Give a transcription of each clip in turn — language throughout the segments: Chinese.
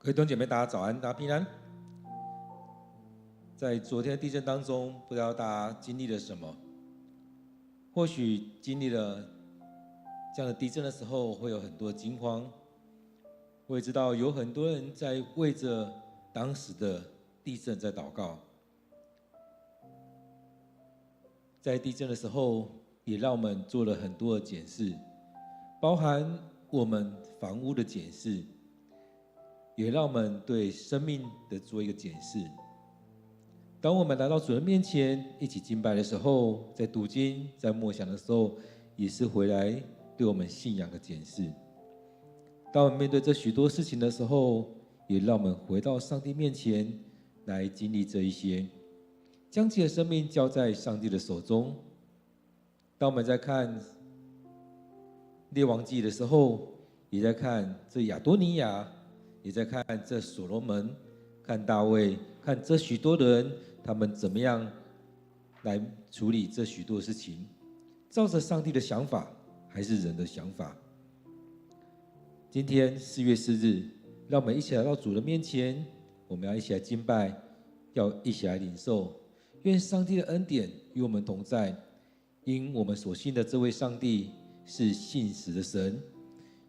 各位弟兄姐妹，大家早安，大家平安。在昨天的地震当中，不知道大家经历了什么？或许经历了这样的地震的时候，会有很多惊慌。我也知道有很多人在为着当时的地震在祷告。在地震的时候，也让我们做了很多的检视，包含我们房屋的检视。也让我们对生命的做一个检视。当我们来到主人面前一起敬拜的时候，在读经、在默想的时候，也是回来对我们信仰的检视。当我们面对这许多事情的时候，也让我们回到上帝面前来经历这一些，将自己的生命交在上帝的手中。当我们在看列王记的时候，也在看这亚多尼亚，也在看这所罗门，看大卫，看这许多的人，他们怎么样来处理这许多事情，照着上帝的想法，还是人的想法？今天4月4日，让我们一起来到主的面前，我们要一起来敬拜，要一起来领受。愿上帝的恩典与我们同在，因我们所信的这位上帝是信实的神。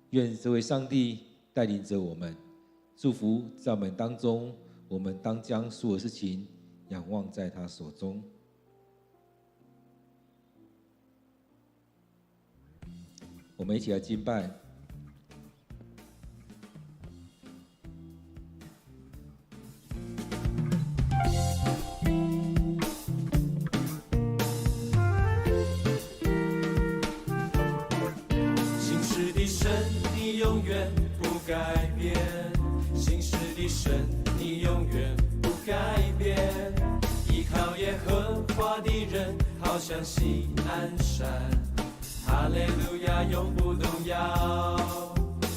愿这位上帝带领着我们。祝福在我们当中，我们当将所有事情仰望在他手中。我们一起来敬拜。信实的神，你永远不改变。信实的神，你永远不改变。依靠耶和华的人，好像西安山。哈利路亚，永不动摇。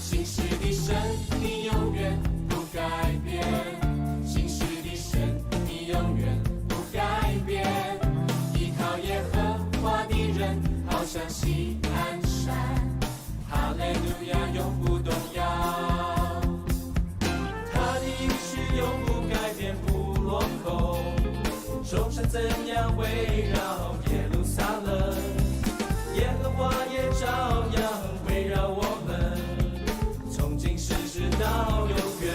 信实的神，你永远不改变。信实的神，你永远不改变。依靠耶和华的人，好像西安山。哈利路亚，永不动摇。永不改变，不落空。众山怎样围绕耶路撒冷，耶和华也照样围绕我们，从今世直到永远。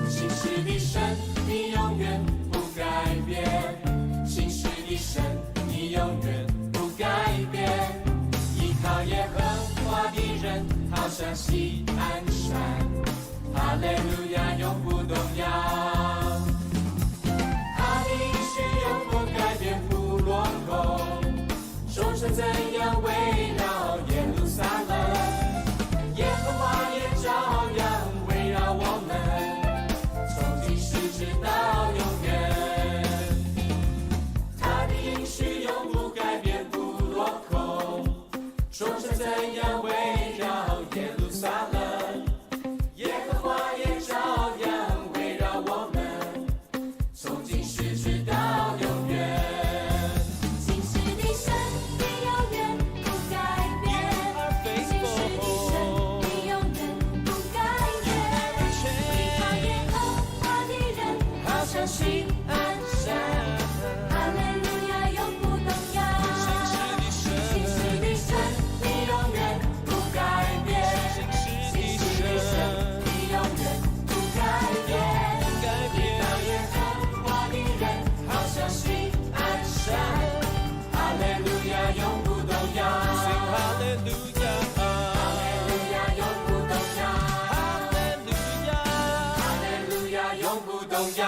信实的神，你永远不改变。信实的神，你永远改变，依靠耶和华的人，好像西安山。哈利路亚，永不动摇。他的应许永不改变，不落空。众山怎样围绕耶路撒冷，耶和华也照样围绕我们，从今世直到永远。他的应许永不改变，众山怎样围绕耶路撒冷，耶和华也照样围绕我们，从今世直到永远。信实的神，你永远不改变。信实的神，你永远不改变。依靠耶和华的人，好像西安山。哈利路亚，永不动摇。信实的神，你永远不改变。信实的神，你永远不改变。依靠耶和华的人，好像西安山。哈利路亚，永不动摇。哈利路亚，哈利路亚，永不动摇。哈利路亚，哈利路亚，永不动摇。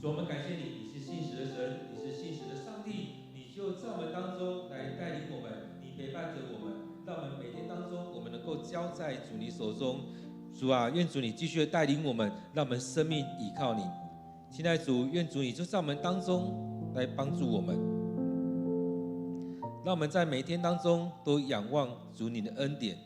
主，我们感谢你，你是信实的神，你是信实的上帝，你就在我们当中来带领我们，你陪伴着我们，让我们每天当中我们能够交在主你手中。主啊，愿主你继续的带领我们，让我们生命倚靠你。亲爱的主，愿主你就在我们当中来帮助我们，让我们在每天当中都仰望主你的恩典，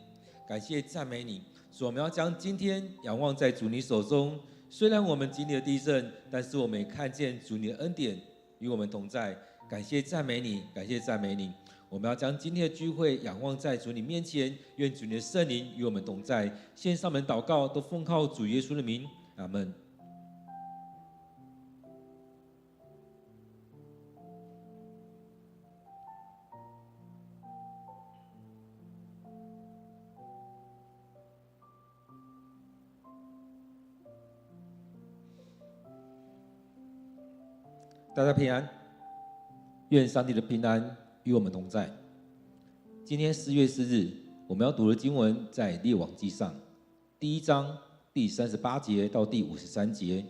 感谢赞美你。主，我们要将今天仰望在主你手中，虽然我们经历了地震，但是我们也看见主你的恩典与我们同在。感谢赞美你，感谢赞美你。我们要将今天的聚会仰望在主你面前，愿主你的圣灵与我们同在。线上们祷告，都奉靠主耶稣的名，阿们。大家平安，愿上帝的平安与我们同在。今天4月4日，我们要读的经文在列王记上第1章第38节到第53节。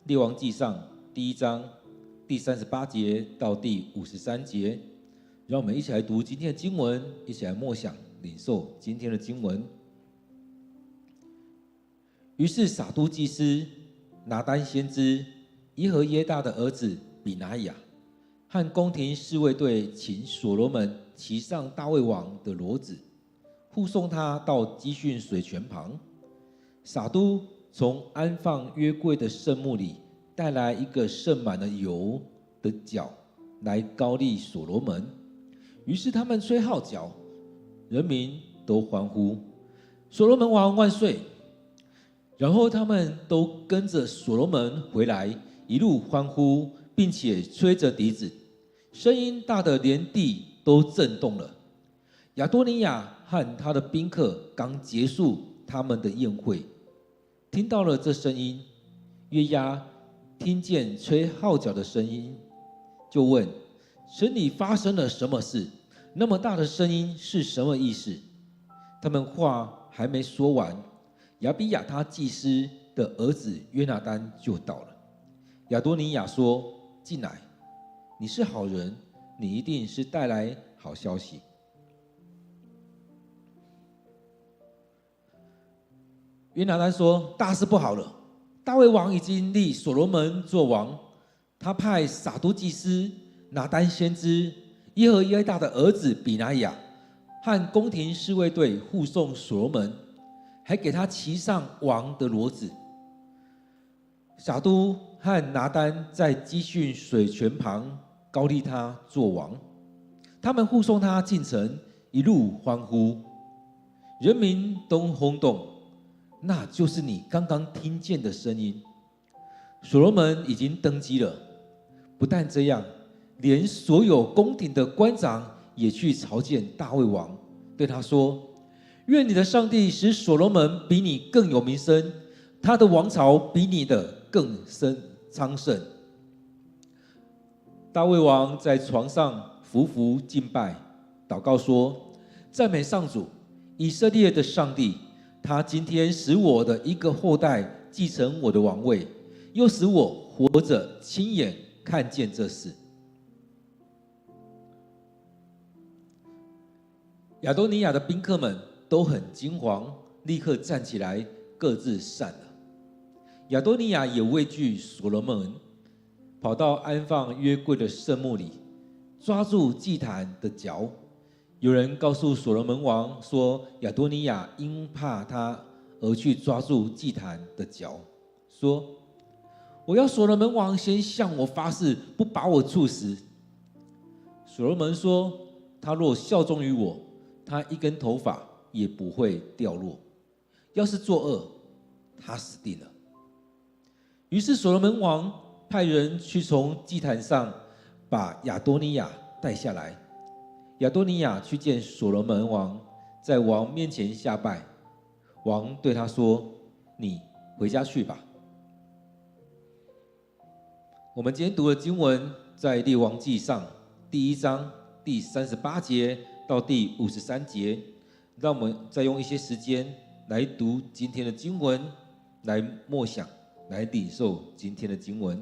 列王记上第1章第38节到第53节，让我们一起来读今天的经文，一起来默想领受今天的经文。于是撒督祭司、拿单先知、耶和耶大的儿子比拿雅和宫廷侍卫队请所罗门骑上大卫王的骡子，护送他到基训水泉旁。撒督从安放约柜的圣幕里带来一个盛满了油的角来膏立所罗门。于是他们吹号角，人民都欢呼：所罗门王万岁！然后他们都跟着所罗门回来，一路欢呼，并且吹着笛子，声音大得连地都震动了。亚多尼亚和他的宾客刚结束他们的宴会，听到了这声音。约押听见吹号角的声音，就问：城里发生了什么事？那么大的声音是什么意思？他们话还没说完，亚比亚他祭司的儿子约拿单就到了。亚多尼亚说：进来，你是好人，你一定是带来好消息。约拿单说：大事不好了，大卫王已经立所罗门做王，他派撒督祭司、拿单先知、耶和耶大的儿子比拿雅和宫廷侍卫队护送所罗门，还给他骑上王的骡子。撒督和拿单在基训水泉旁膏立他做王，他们护送他进城，一路欢呼，人民都轰动。那就是你刚刚听见的声音。所罗门已经登基了，不但这样，连所有宫廷的官长也去朝见大卫王，对他说：愿你的上帝使所罗门比你更有名声，他的王朝比你的更昌盛。大卫王在床上匍匐敬拜，祷告说：赞美上主，以色列的上帝，他今天使我的一个后代继承我的王位，又使我活着亲眼看见这事。亚多尼亚的宾客们都很惊惶，立刻站起来，各自散了。亚多尼亚也畏惧所罗门，跑到安放约柜的圣幕里，抓住祭坛的脚。有人告诉所罗门王说，亚多尼亚因怕他而去抓住祭坛的脚，说：我要所罗门王先向我发誓，不把我处死。所罗门说：他若效忠于我，他一根头发也不会掉落；要是作恶，他死定了。于是所罗门王派人去从祭坛上把亚多尼亚带下来。亚多尼亚去见所罗门王，在王面前下拜。王对他说：你回家去吧。我们今天读的经文在列王记上第1章第38节到第53节，让我们再用一些时间来读今天的经文，来默想，来领受今天的经文。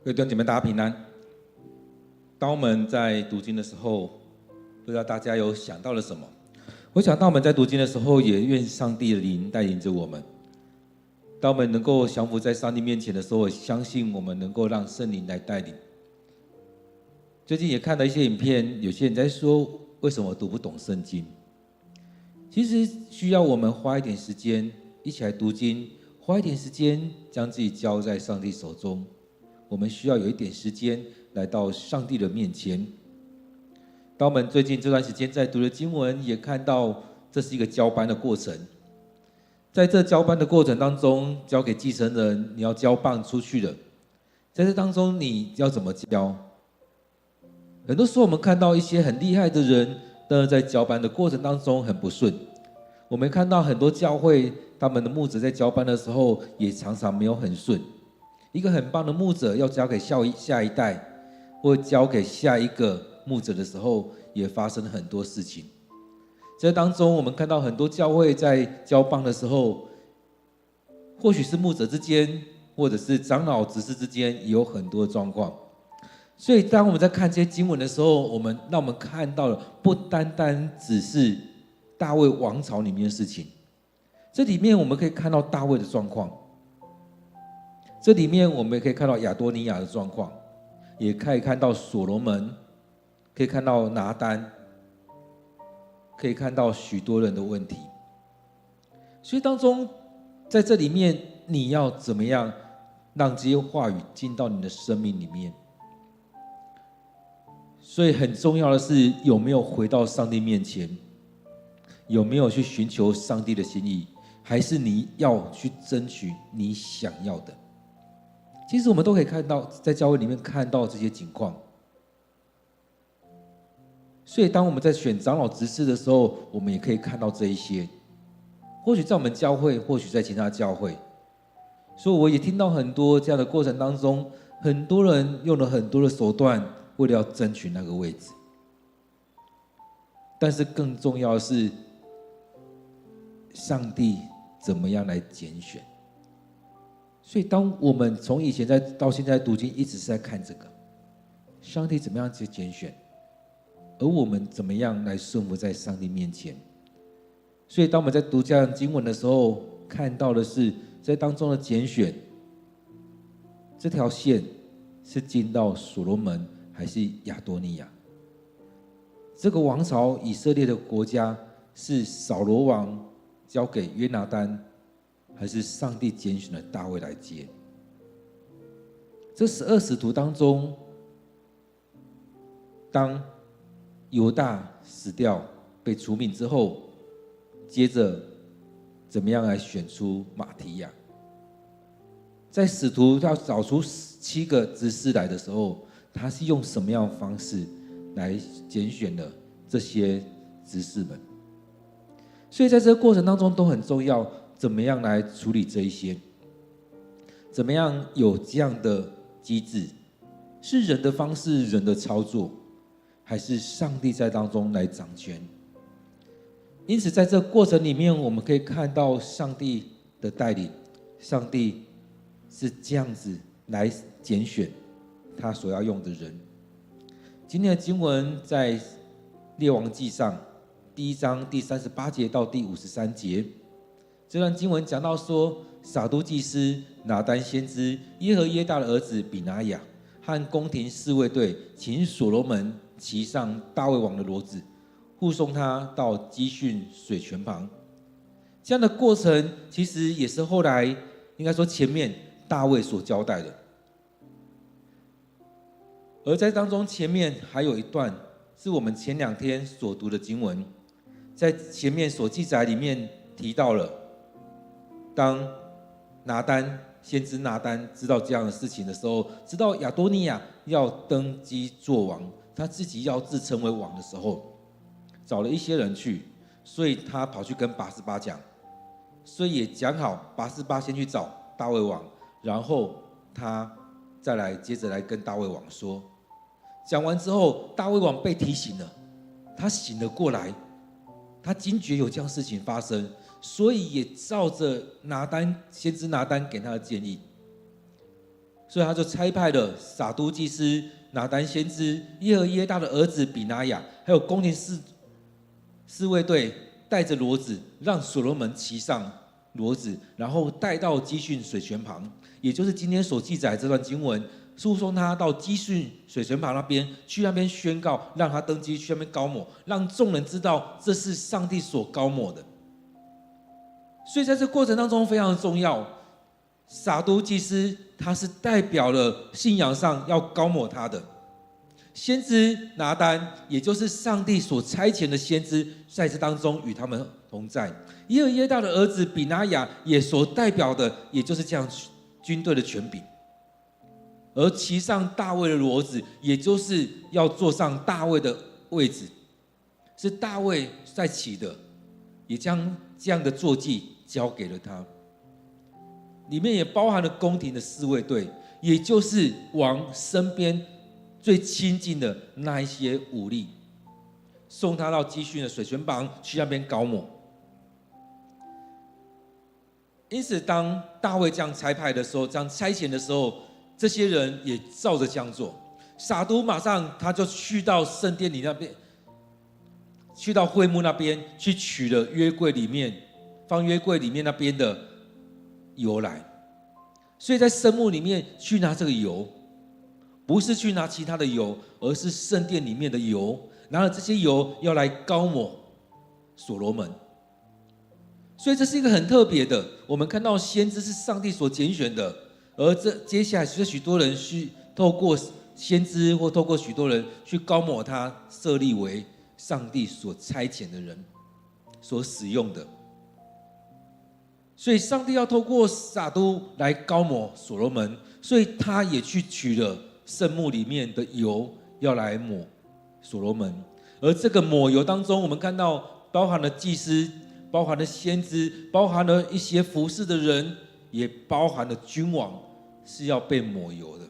各位弟兄姐妹，大家平安。当我们在读经的时候，不知道大家有想到了什么？我想到我们在读经的时候，也愿上帝的灵带领着我们。当我们能够降服在上帝面前的时候，我相信我们能够让圣灵来带领。最近也看到一些影片，有些人在说为什么我读不懂圣经？其实需要我们花一点时间一起来读经，花一点时间将自己交在上帝手中。我们需要有一点时间来到上帝的面前。当我们最近这段时间在读的经文，也看到这是一个交班的过程。在这交班的过程当中，交给继承人，你要交棒出去了。在这当中，你要怎么交？很多时候我们看到一些很厉害的人，但是在交班的过程当中很不顺。我们看到很多教会，他们的牧者在交班的时候，也常常没有很顺。一个很棒的牧者要交给下一代，或交给下一个牧者的时候，也发生了很多事情。在当中，我们看到很多教会在交棒的时候，或许是牧者之间，或者是长老执事之间，也有很多状况。所以，当我们在看这些经文的时候，让我们看到了不单单只是大卫王朝里面的事情，这里面我们可以看到大卫的状况。这里面我们也可以看到亚多尼亚的状况，也可以看到所罗门，可以看到拿单，可以看到许多人的问题。所以当中，在这里面你要怎么样让这些话语进到你的生命里面？所以很重要的是有没有回到上帝面前，有没有去寻求上帝的心意，还是你要去争取你想要的？其实我们都可以看到，在教会里面看到这些情况。所以当我们在选长老执事的时候，我们也可以看到这一些。或许在我们教会，或许在其他教会。所以我也听到很多这样的过程当中，很多人用了很多的手段，为了要争取那个位置。但是更重要的是，上帝怎么样来拣选？所以当我们从以前到现在读经，一直是在看这个，上帝怎么样去拣选，而我们怎么样来顺服在上帝面前。所以当我们在读这样经文的时候，看到的是在当中的拣选，这条线是进到所罗门还是亚多尼亚？这个王朝以色列的国家是扫罗王交给约拿单，还是上帝拣选的大卫来接？这12使徒当中，当犹大死掉被除名之后，接着怎么样来选出马提亚？在使徒要找出7个执事来的时候，他是用什么样的方式来拣选了这些执事们？所以在这个过程当中都很重要，怎么样来处理这一些？怎么样有这样的机制？是人的方式、人的操作，还是上帝在当中来掌权？因此在这个过程里面，我们可以看到上帝的带领，上帝是这样子来拣选他所要用的人。今天的经文在列王纪上1章第38节到第53节，这段经文讲到说，撒督祭司、拿单先知、耶和耶大的儿子比拿雅和宫廷侍卫队请所罗门骑上大卫王的骡子，护送他到基训水泉旁。这样的过程其实也是后来应该说前面大卫所交代的。而在当中前面还有一段是我们前2天所读的经文，在前面所记载里面提到了，当先知拿单知道这样的事情的时候，知道亚多尼亚要登基做王，他自己要自称为王的时候，找了一些人去，所以他跑去跟拔示巴讲，所以也讲好拔示巴先去找大卫王，然后他再来接着来跟大卫王说。讲完之后，大卫王被提醒了，他醒了过来，他惊觉有这样事情发生，所以也照着先知拿单给他的建议，所以他就差派了撒都祭司、拿单先知、耶和耶大的儿子比拿雅，还有宫廷侍卫队，带着骡子，让所罗门骑上骡子，然后带到基训水泉旁，也就是今天所记载这段经文，输送他到基训水泉旁那边，去那边宣告，让他登基，去那边膏抹，让众人知道这是上帝所膏抹的。所以在这过程当中非常的重要，撒都祭司他是代表了信仰上要膏抹他的。先知拿单，也就是上帝所差遣的先知，在这当中与他们同在。耶和耶大的儿子比拿雅也所代表的，也就是这样军队的权柄。而骑上大卫的骡子，也就是要坐上大卫的位置，是大卫在骑的，也将这样的坐骑交给了他。里面也包含了宫廷的侍卫队，也就是王身边最亲近的那一些武力，送他到基训的水泉旁，去那边膏抹。因此，当大卫这样差派的时候，这样差遣的时候，这些人也照着这样做。撒都马上他就去到圣殿里那边，去到会幕那边去取了约柜里面放约柜里面那边的油来。所以在圣幕里面去拿这个油，不是去拿其他的油，而是圣殿里面的油，拿了这些油要来膏抹所罗门。所以这是一个很特别的，我们看到先知是上帝所拣选的，而这接下来是许多人去透过先知或透过许多人去膏抹他，设立为上帝所差遣的人所使用的。所以上帝要透过撒都来膏抹所罗门，所以他也去取了圣幕里面的油，要来抹所罗门。而这个抹油当中，我们看到包含了祭司，包含了先知，包含了一些服侍的人，也包含了君王，是要被抹油的。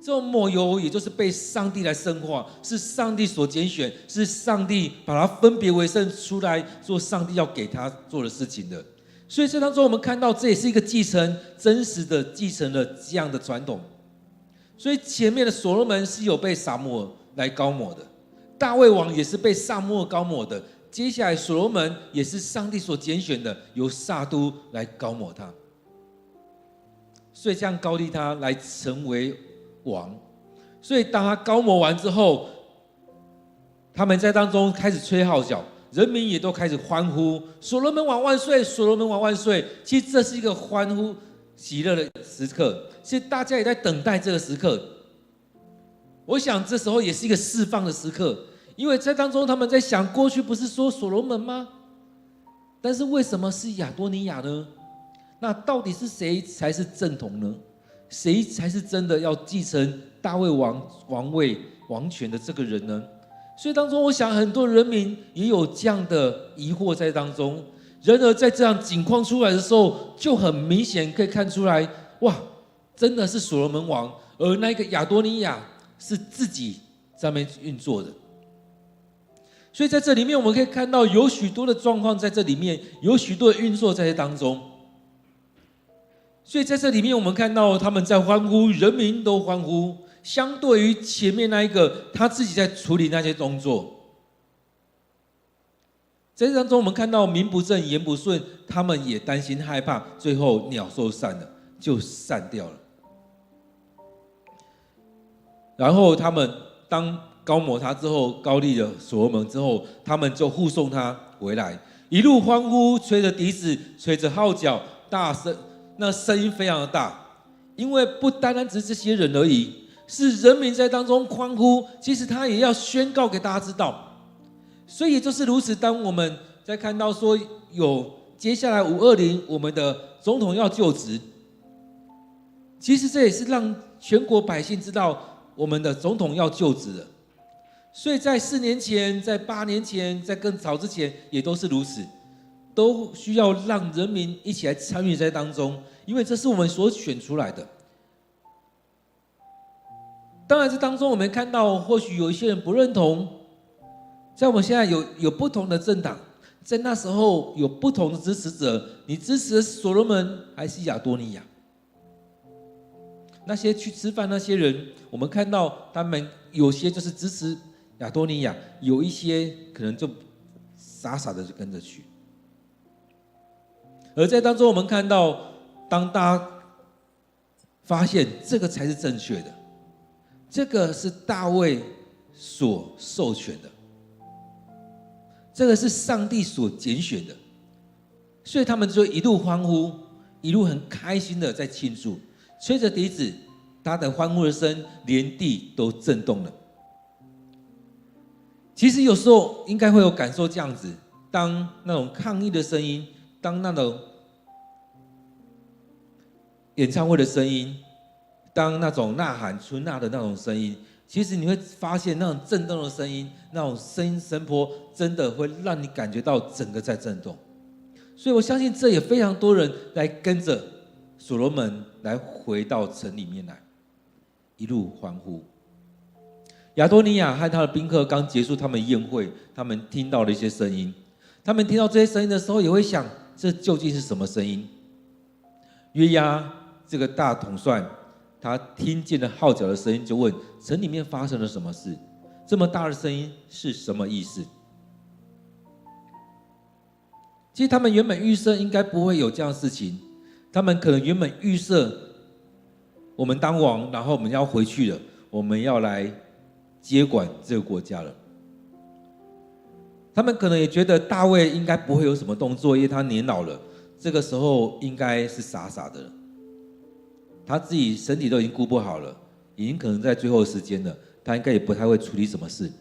这种抹油也就是被上帝来圣化，是上帝所拣选，是上帝把它分别为圣出来做上帝要给他做的事情的。所以这当中我们看到，这也是一个继承，真实的继承了这样的传统。所以前面的所罗门是有被撒母耳来膏抹的，大卫王也是被撒母耳膏抹的，接下来所罗门也是上帝所拣选的，由撒都来膏抹他，所以这样膏立他来成为王。所以当他膏抹完之后，他们在当中开始吹号角，人民也都开始欢呼，所罗门王万岁，所罗门王万岁。其实这是一个欢呼喜乐的时刻，其实大家也在等待这个时刻。我想这时候也是一个释放的时刻，因为在当中他们在想，过去不是说所罗门吗？但是为什么是亚多尼亚呢？那到底是谁才是正统呢？谁才是真的要继承大卫王位王权的这个人呢？所以当中我想很多人民也有这样的疑惑在当中。然而在这样景况出来的时候，就很明显可以看出来，哇，真的是所罗门王，而那个亚多尼亚是自己在那边运作的。所以在这里面我们可以看到有许多的状况在这里面，有许多的运作在这当中。所以在这里面我们看到他们在欢呼，人民都欢呼，相对于前面那一个他自己在处理那些动作。在这当中我们看到名不正言不顺，他们也担心害怕，最后鸟兽散了，就散掉了。然后他们当膏抹他之后，膏立了所罗门之后，他们就护送他回来，一路欢呼，吹着笛子，吹着号角，大声，那声音非常的大。因为不单单只是这些人而已，是人民在当中欢呼，其实他也要宣告给大家知道。所以也就是如此，当我们在看到说有接下来520我们的总统要就职，其实这也是让全国百姓知道我们的总统要就职了。所以在4年前，在8年前，在更早之前也都是如此，都需要让人民一起来参与在当中，因为这是我们所选出来的。当然这当中我们看到或许有一些人不认同，在我们现在有不同的政党，在那时候有不同的支持者，你支持的是所罗门还是亚多尼亚？那些去吃饭那些人，我们看到他们有些就是支持亚多尼亚，有一些可能就傻傻的就跟着去。而在当中，我们看到，当大家发现这个才是正确的，这个是大卫所授权的，这个是上帝所拣选的，所以他们就一路欢呼，一路很开心的在庆祝，吹着笛子，他的欢呼的声连地都震动了。其实有时候应该会有感受这样子，当那种抗议的声音，当那种演唱会的声音，当那种呐喊春呐的那种声音，其实你会发现那种震动的声音，那种声波真的会让你感觉到整个在震动。所以我相信这也非常多人来跟着所罗门来回到城里面来，一路欢呼。亚多尼亚和他的宾客刚结束他们宴会，他们听到了一些声音，他们听到这些声音的时候也会想，这究竟是什么声音？约押这个大统帅，他听见了号角的声音，就问城里面发生了什么事？这么大的声音是什么意思？其实他们原本预设应该不会有这样的事情，他们可能原本预设我们当王，然后我们要回去了，我们要来接管这个国家了。他们可能也觉得大卫应该不会有什么动作，因为他年老了，这个时候应该是傻傻的了，他自己身体都已经顾不好了，已经可能在最后的时间了，他应该也不太会处理什么事。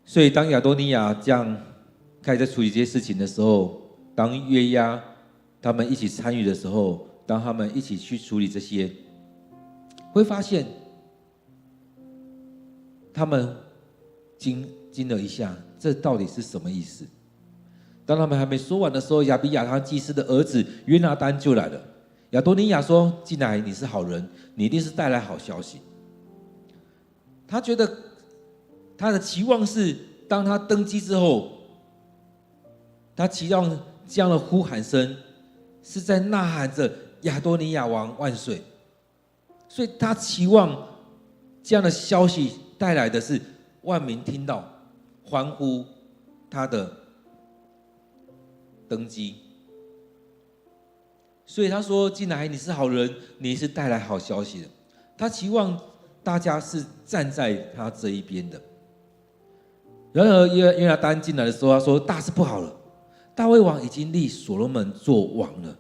所以当亚多尼亚这样开始在处理这些事情的时候，当约押他们一起参与的时候，当他们一起去处理这些，会发现他们惊了一下，这到底是什么意思？当他们还没说完的时候，亚比亚他祭司的儿子约拿单就来了。亚多尼亚说：“进来，你是好人，你一定是带来好消息。”他觉得他的期望是，当他登基之后，他期望这样的呼喊声是在呐喊着亚多尼亚王万岁，所以他期望这样的消息带来的是万民听到欢呼他的登基。所以他说：“进来，你是好人，你是带来好消息的。”他期望大家是站在他这一边的。然而约拿单进来的时候，他说：“大事不好了，大卫王已经立所罗门做王了。”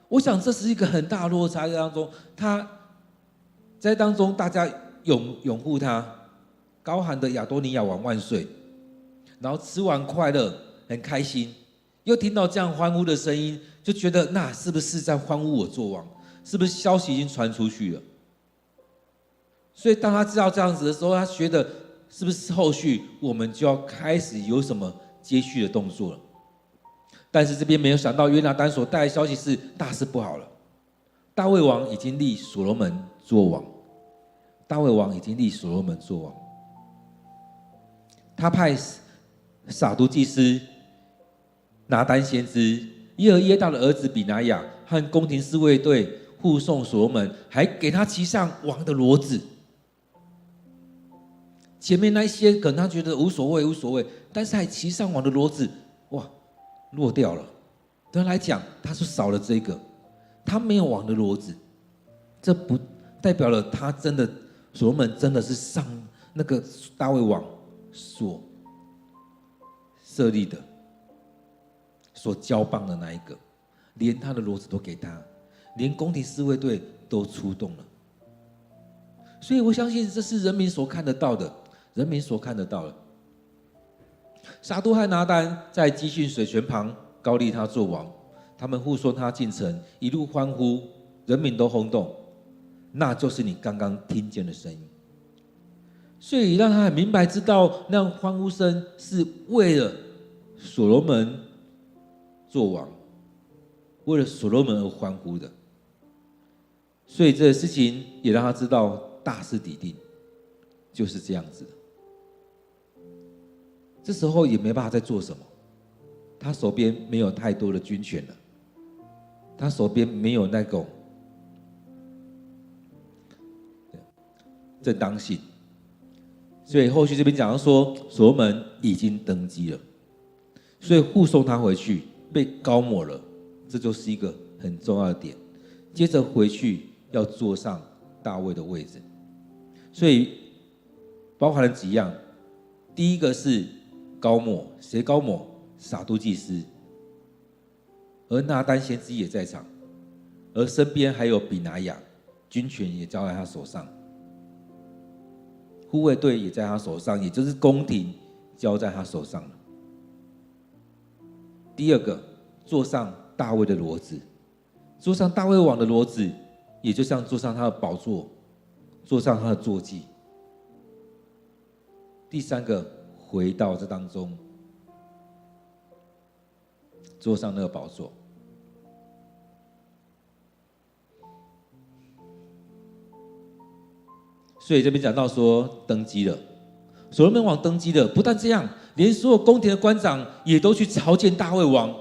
我想这是一个很大的落差，在当中，他在当中大家拥护他，高喊的亚多尼亚王万岁，然后吃完快乐很开心，又听到这样欢呼的声音，就觉得那是不是在欢呼我做王？是不是消息已经传出去了？所以当他知道这样子的时候，他觉得是不是后续我们就要开始有什么接续的动作了？但是这边没有想到，约拿单所带来的消息是大事不好了，大卫王已经立所罗门做王。大卫王已经立所罗门做王，他派撒督祭司拿单先知、耶和耶大的儿子比拿雅和宫廷侍卫队护送所罗门，还给他骑上王的骡子。前面那些可能他觉得无所谓，但是还骑上王的骡子，哇，落掉了。对他来讲，他是少了这个，他没有王的骡子，这不代表了他真的所罗门真的是上那个大卫王所设立的、所交棒的那一个，连他的骡子都给他，连宫廷侍卫队都出动了。所以我相信这是人民所看得到的，人民所看得到的。撒督和拿单在基训水泉旁高立他做王，他们护送他进城，一路欢呼，人民都轰动。那就是你刚刚听见的声音，所以让他很明白知道，那样欢呼声是为了所罗门做王，为了所罗门而欢呼的。所以这个事情也让他知道大势已定，就是这样子的。这时候也没办法再做什么，他手边没有太多的军权了，他手边没有那种正当性，所以后续这边讲到说，所罗门已经登基了，所以护送他回去，被膏抹了，这就是一个很重要的点。接着回去要坐上大卫的位置，所以包含了几样。第一个是膏抹，谁膏抹？撒督祭司，而拿单先知也在场，而身边还有比拿雅，军权也交在他手上，护卫队也在他手上，也就是宫廷交在他手上了。第二个，坐上大卫的骡子，坐上大卫王的骡子，也就像坐上他的宝座，坐上他的坐骑。第三个，回到这当中，坐上那个宝座。所以这边讲到说登基了，所罗门王登基了，不但这样，连所有宫廷的官长也都去朝见大卫王。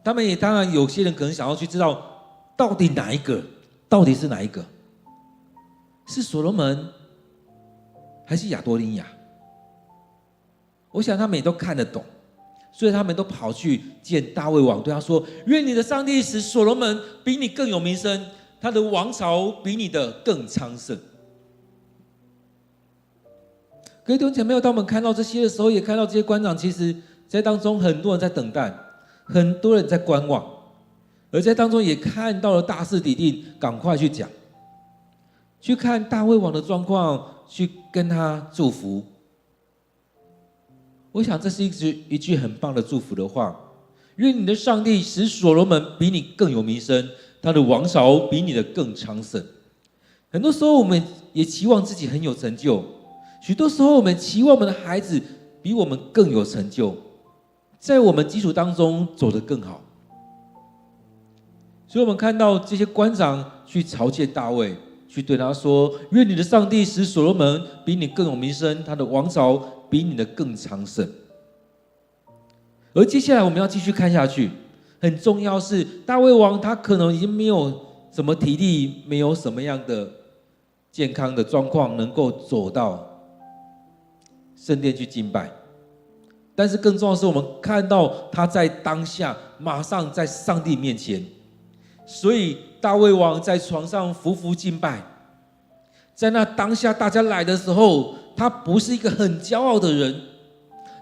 他们也当然有些人可能想要去知道，到底是哪一个？是所罗门还是亚多尼雅？我想他们也都看得懂，所以他们都跑去见大卫王，对他说：“愿你的上帝使所罗门比你更有名声，他的王朝比你的更昌盛。”各位弟兄姐妹，当我们看到这些的时候，也看到这些官长，其实在当中很多人在等待，很多人在观望，而在当中也看到了大势已定，赶快去讲，去看大卫王的状况，去跟他祝福。我想这是一句很棒的祝福的话。愿你的上帝使所罗门比你更有名声，他的王朝比你的更昌盛。很多时候我们也期望自己很有成就，许多时候我们期望我们的孩子比我们更有成就，在我们基础当中走得更好。所以我们看到这些官长去朝见大卫，去对他说：愿你的上帝使所罗门比你更有名声，他的王朝比你的更昌盛。而接下来我们要继续看下去，很重要是大卫王他可能已经没有什么体力，没有什么样的健康的状况能够走到圣殿去敬拜，但是更重要的是我们看到他在当下马上在上帝面前，所以大卫王在床上匍匐敬拜。在那当下大家来的时候，他不是一个很骄傲的人。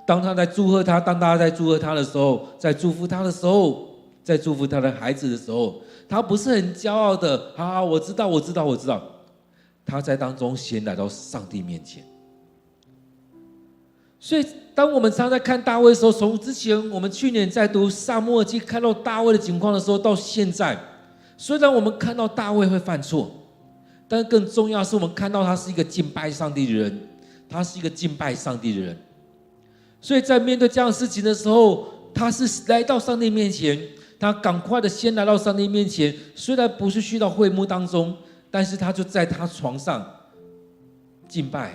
当他在祝贺他，当大家在祝贺他的时候，在祝福他的时候，在祝福他的孩子的时候，他不是很骄傲的我知道。他在当中先来到上帝面前。所以当我们常在看大卫的时候，从之前我们去年在读撒母耳记看到大卫的情况的时候，到现在，虽然我们看到大卫会犯错，但是更重要的是我们看到他是一个敬拜上帝的人，他是一个敬拜上帝的人。所以在面对这样的事情的时候，他是来到上帝面前，他赶快的先来到上帝面前，虽然不是去到会幕当中，但是他就在他床上敬拜，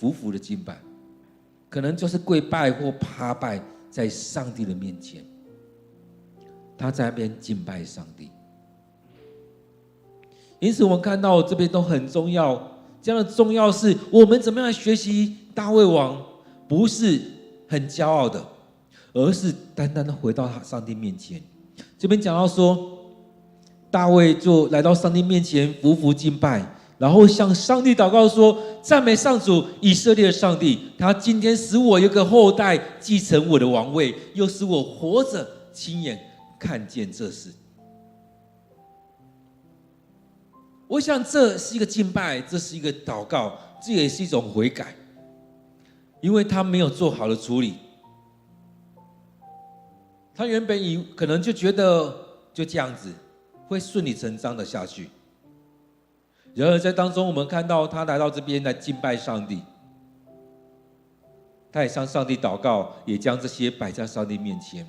匍匐的敬拜，可能就是跪拜或趴拜在上帝的面前，他在那边敬拜上帝。因此我们看到这边都很重要，这样的重要是我们怎么样学习大卫王，不是很骄傲的，而是单单的回到上帝面前。这边讲到说，大卫就来到上帝面前匍匐敬拜，然后向上帝祷告说：赞美上主以色列的上帝，他今天使我有个后代继承我的王位，又使我活着亲眼看见这事。我想这是一个敬拜，这是一个祷告，这也是一种悔改，因为他没有做好的处理。他原本可能就觉得就这样子会顺理成章的下去，然而在当中我们看到他来到这边来敬拜上帝，他也向上帝祷告，也将这些摆在上帝面前。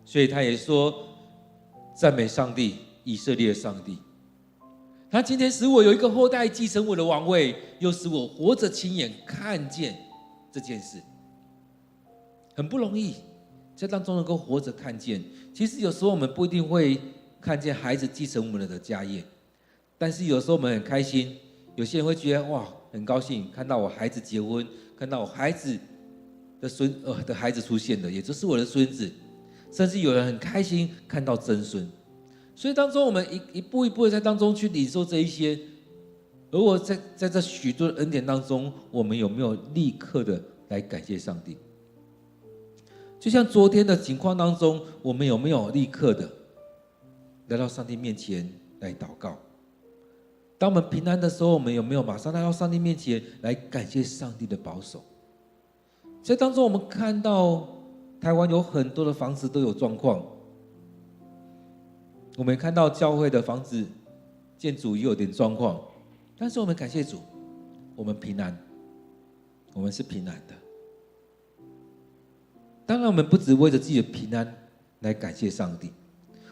所以他也说：赞美上帝以色列的上帝，他今天使我有一个后代继承我的王位，又使我活着亲眼看见这件事。很不容易，在当中能够活着看见。其实有时候我们不一定会看见孩子继承我们的家业，但是有时候我们很开心，有些人会觉得哇，很高兴看到我孩子结婚，看到我孩子的孩子出现的，也就是我的孙子，甚至有人很开心看到曾孙。所以当中我们一步一步的在当中去领受这一些，而我在这许多的恩典当中，我们有没有立刻的来感谢上帝？就像昨天的情况当中，我们有没有立刻的来到上帝面前来祷告？当我们平安的时候，我们有没有马上来到上帝面前来感谢上帝的保守？在当中我们看到台湾有很多的房子都有状况，我们看到教会的房子建筑也有点状况，但是我们感谢主，我们平安，我们是平安的。当然我们不只为着自己的平安来感谢上帝，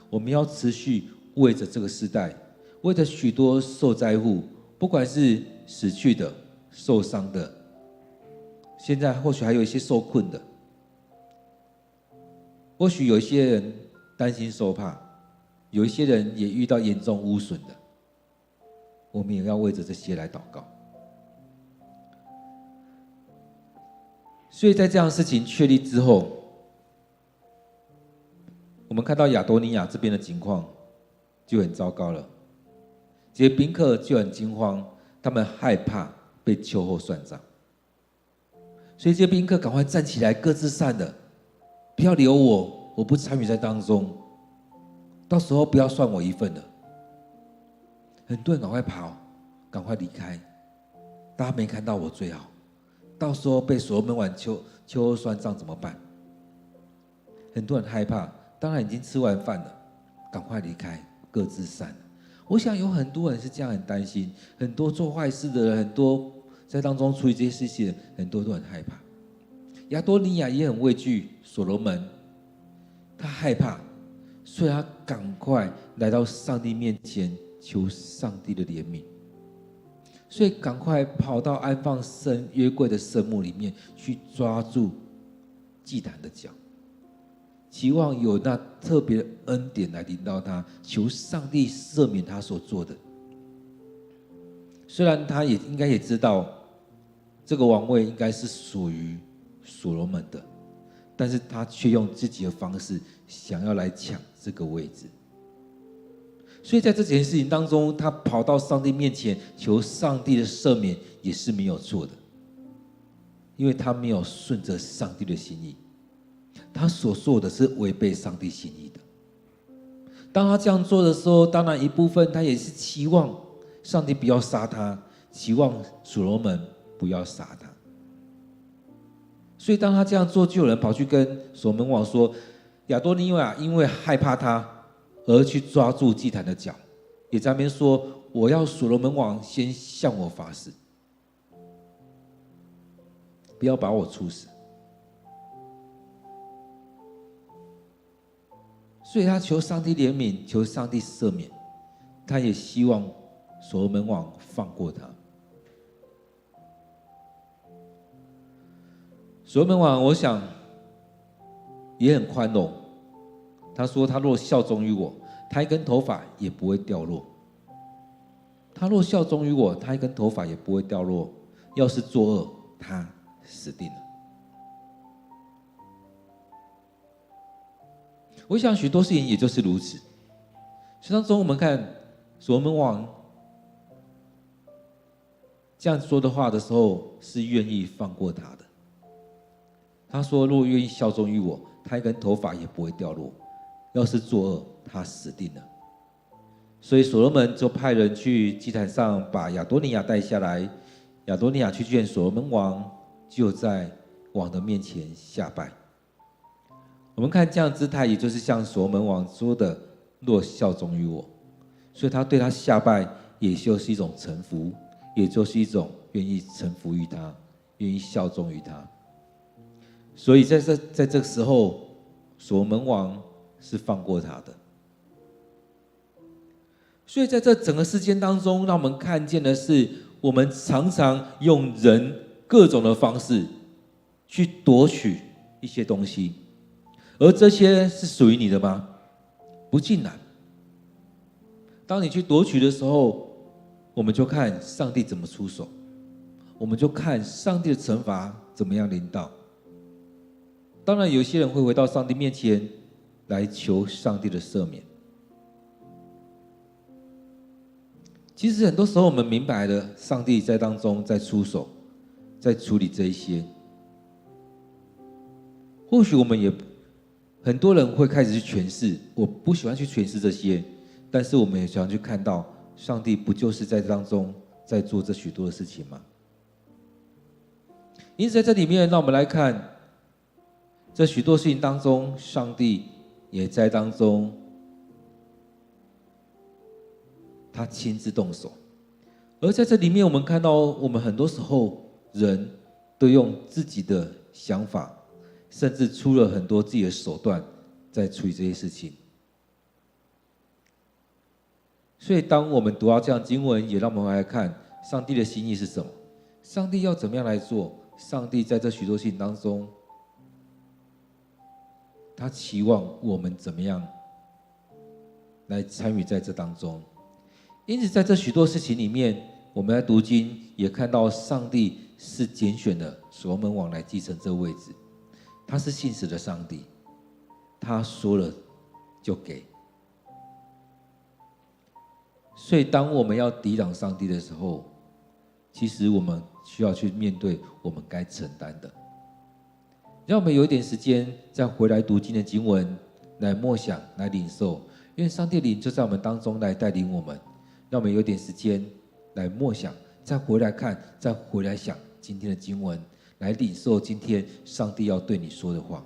我们要持续为着这个世代，为着许多受灾户，不管是死去的、受伤的，现在或许还有一些受困的，或许有一些人担心受怕，有一些人也遇到严重污损的，我们也要为着这些来祷告。所以在这样的事情确立之后，我们看到亚多尼亚这边的情况就很糟糕了，这些宾客就很惊慌，他们害怕被秋后算账，所以这些宾客赶快站起来，各自散了，不要留我，我不参与在当中，到时候不要算我一份了。很多人赶快跑，赶快离开，大家没看到我最好，到时候被所罗门王秋后算账怎么办？很多人害怕，当然已经吃完饭了，赶快离开，各自散了。我想有很多人是这样很担心，很多做坏事的人，很多在当中处理这些事情的人，很多都很害怕。亚多尼亚也很畏惧所罗门，他害怕，所以他赶快来到上帝面前求上帝的怜悯，所以赶快跑到安放约柜的圣幕里面去抓住祭坛的脚，期望有那特别的恩典来临到他，求上帝赦免他所做的。虽然他也应该也知道这个王位应该是属于所罗门的，但是他却用自己的方式想要来抢这个位置。所以在这件事情当中，他跑到上帝面前求上帝的赦免也是没有错的，因为他没有顺着上帝的心意，他所做的是违背上帝心意的。当他这样做的时候，当然一部分他也是期望上帝不要杀他，期望所罗门不要杀他。所以当他这样做，就有人跑去跟所罗门王说，亚多尼亚因为害怕他而去抓住祭坛的脚，也在那边说，我要所罗门王先向我发誓，不要把我处死。所以他求上帝怜悯，求上帝赦免，他也希望所罗门王放过他。所罗门王我想也很宽容，他说他若效忠于我，他一根头发也不会掉落。他若效忠于我，他一根头发也不会掉落。要是作恶，他死定了。我想许多事情也就是如此。所以当中我们看所罗门王这样说的话的时候，是愿意放过他的。他说若愿意效忠于我，他一根头发也不会掉落。要是作恶，他死定了。所以所罗门就派人去祭坛上把亚多尼亚带下来，亚多尼亚去见所罗门王，就在王的面前下拜。我们看这样的姿态，也就是像所罗门王说的，若效忠于我，所以他对他下拜，也就是一种臣服，也就是一种愿意臣服于他，愿意效忠于他。所以在这个时候，所罗门王是放过他的。所以在这整个事件当中，让我们看见的是，我们常常用人各种的方式去夺取一些东西，而这些是属于你的吗？不尽然。当你去夺取的时候，我们就看上帝怎么出手，我们就看上帝的惩罚怎么样临到。当然，有些人会回到上帝面前来求上帝的赦免。其实很多时候我们明白了，上帝在当中在出手，在处理这一些。或许我们也很多人会开始去诠释，我不喜欢去诠释这些，但是我们也想去看到，上帝不就是在当中在做这许多的事情吗？因此在这里面，让我们来看这许多事情当中，上帝也在当中，他亲自动手。而在这里面，我们看到，我们很多时候人都用自己的想法，甚至出了很多自己的手段，在处理这些事情。所以，当我们读到这样经文，也让我们来看上帝的心意是什么，上帝要怎么样来做，上帝在这许多事情当中，他期望我们怎么样来参与在这当中。因此，在这许多事情里面，我们在读经也看到，上帝是拣选了所罗门王来继承这个位置。他是信实的上帝，他说了就给。所以，当我们要抵挡上帝的时候，其实我们需要去面对我们该承担的。让我们有一点时间，再回来读经的经文，来默想，来领受。愿上帝灵就在我们当中来带领我们。让我们有点时间来默想，再回来看，再回来想今天的经文，来领受今天上帝要对你说的话。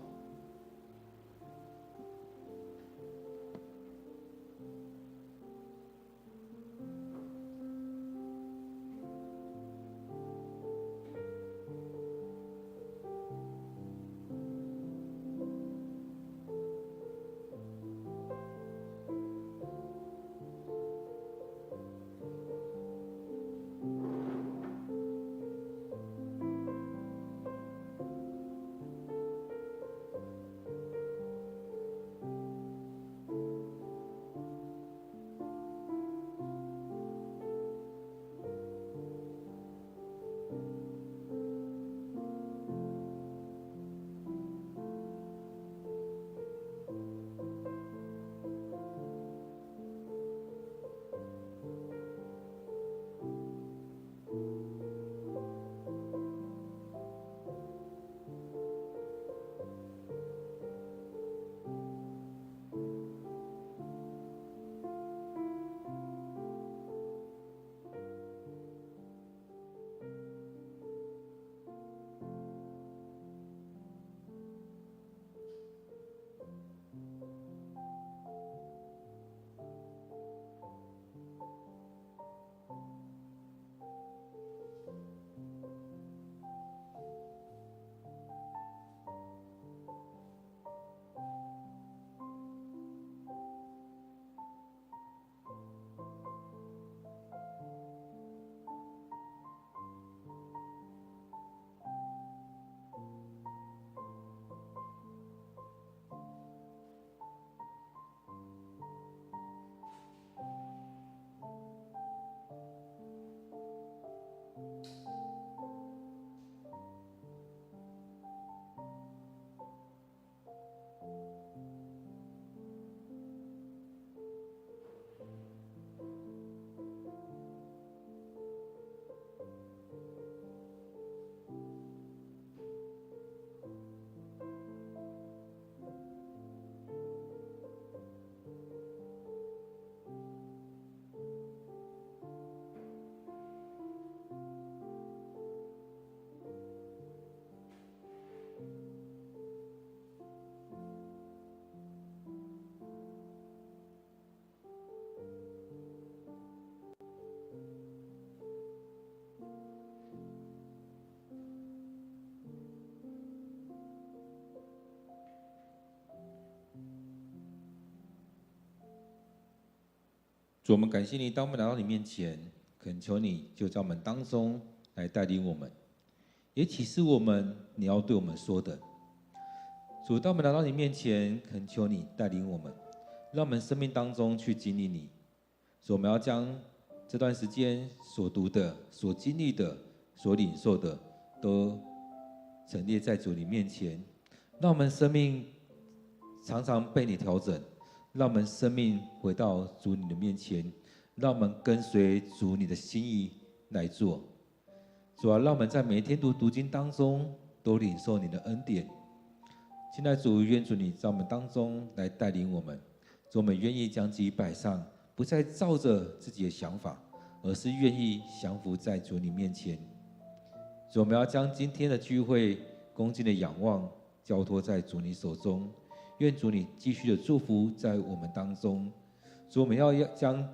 主，我们感谢你，当我们来到你面前，恳求你就在我们当中来带领我们，也启示我们你要对我们说的。主，当我们来到你面前，恳求你带领我们，让我们生命当中去经历你。所以我们要将这段时间所读的、所经历的、所领受的，都陈列在主你面前，让我们生命常常被你调整，让我们生命回到主你的面前，让我们跟随主你的心意来做。主啊，让我们在每一天读经当中都领受你的恩典。现在主，愿主你在我们当中来带领我们，主，我们愿意将自己摆上，不再照着自己的想法，而是愿意降服在主你面前。主，我们要将今天的聚会恭敬的仰望交托在主你手中，愿主你继续的祝福在我们当中。主，我们要将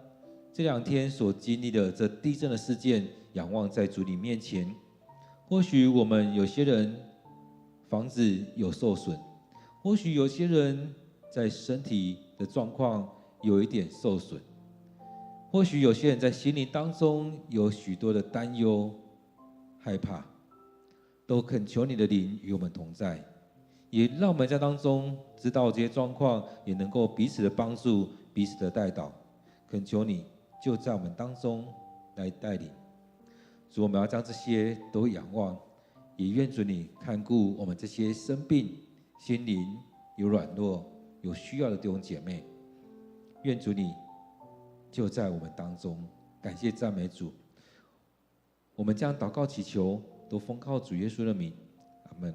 这2天所经历的这地震的事件仰望在主你面前。或许我们有些人房子有受损，或许有些人在身体的状况有一点受损，或许有些人在心灵当中有许多的担忧、害怕，都恳求你的灵与我们同在，也让我们在当中知道这些状况，也能够彼此的帮助、彼此的带导。恳求你就在我们当中来带领。主，我们要将这些都仰望，也愿主你看顾我们这些生病、心灵有软弱、有需要的弟兄姐妹。愿主你就在我们当中，感谢赞美主。我们将祷告祈求都奉靠主耶稣的名，阿们。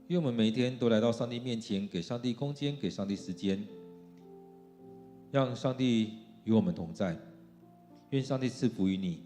愿我们每一天都来到上帝面前，给上帝空间，给上帝时间，让上帝与我们同在。愿上帝赐福于你，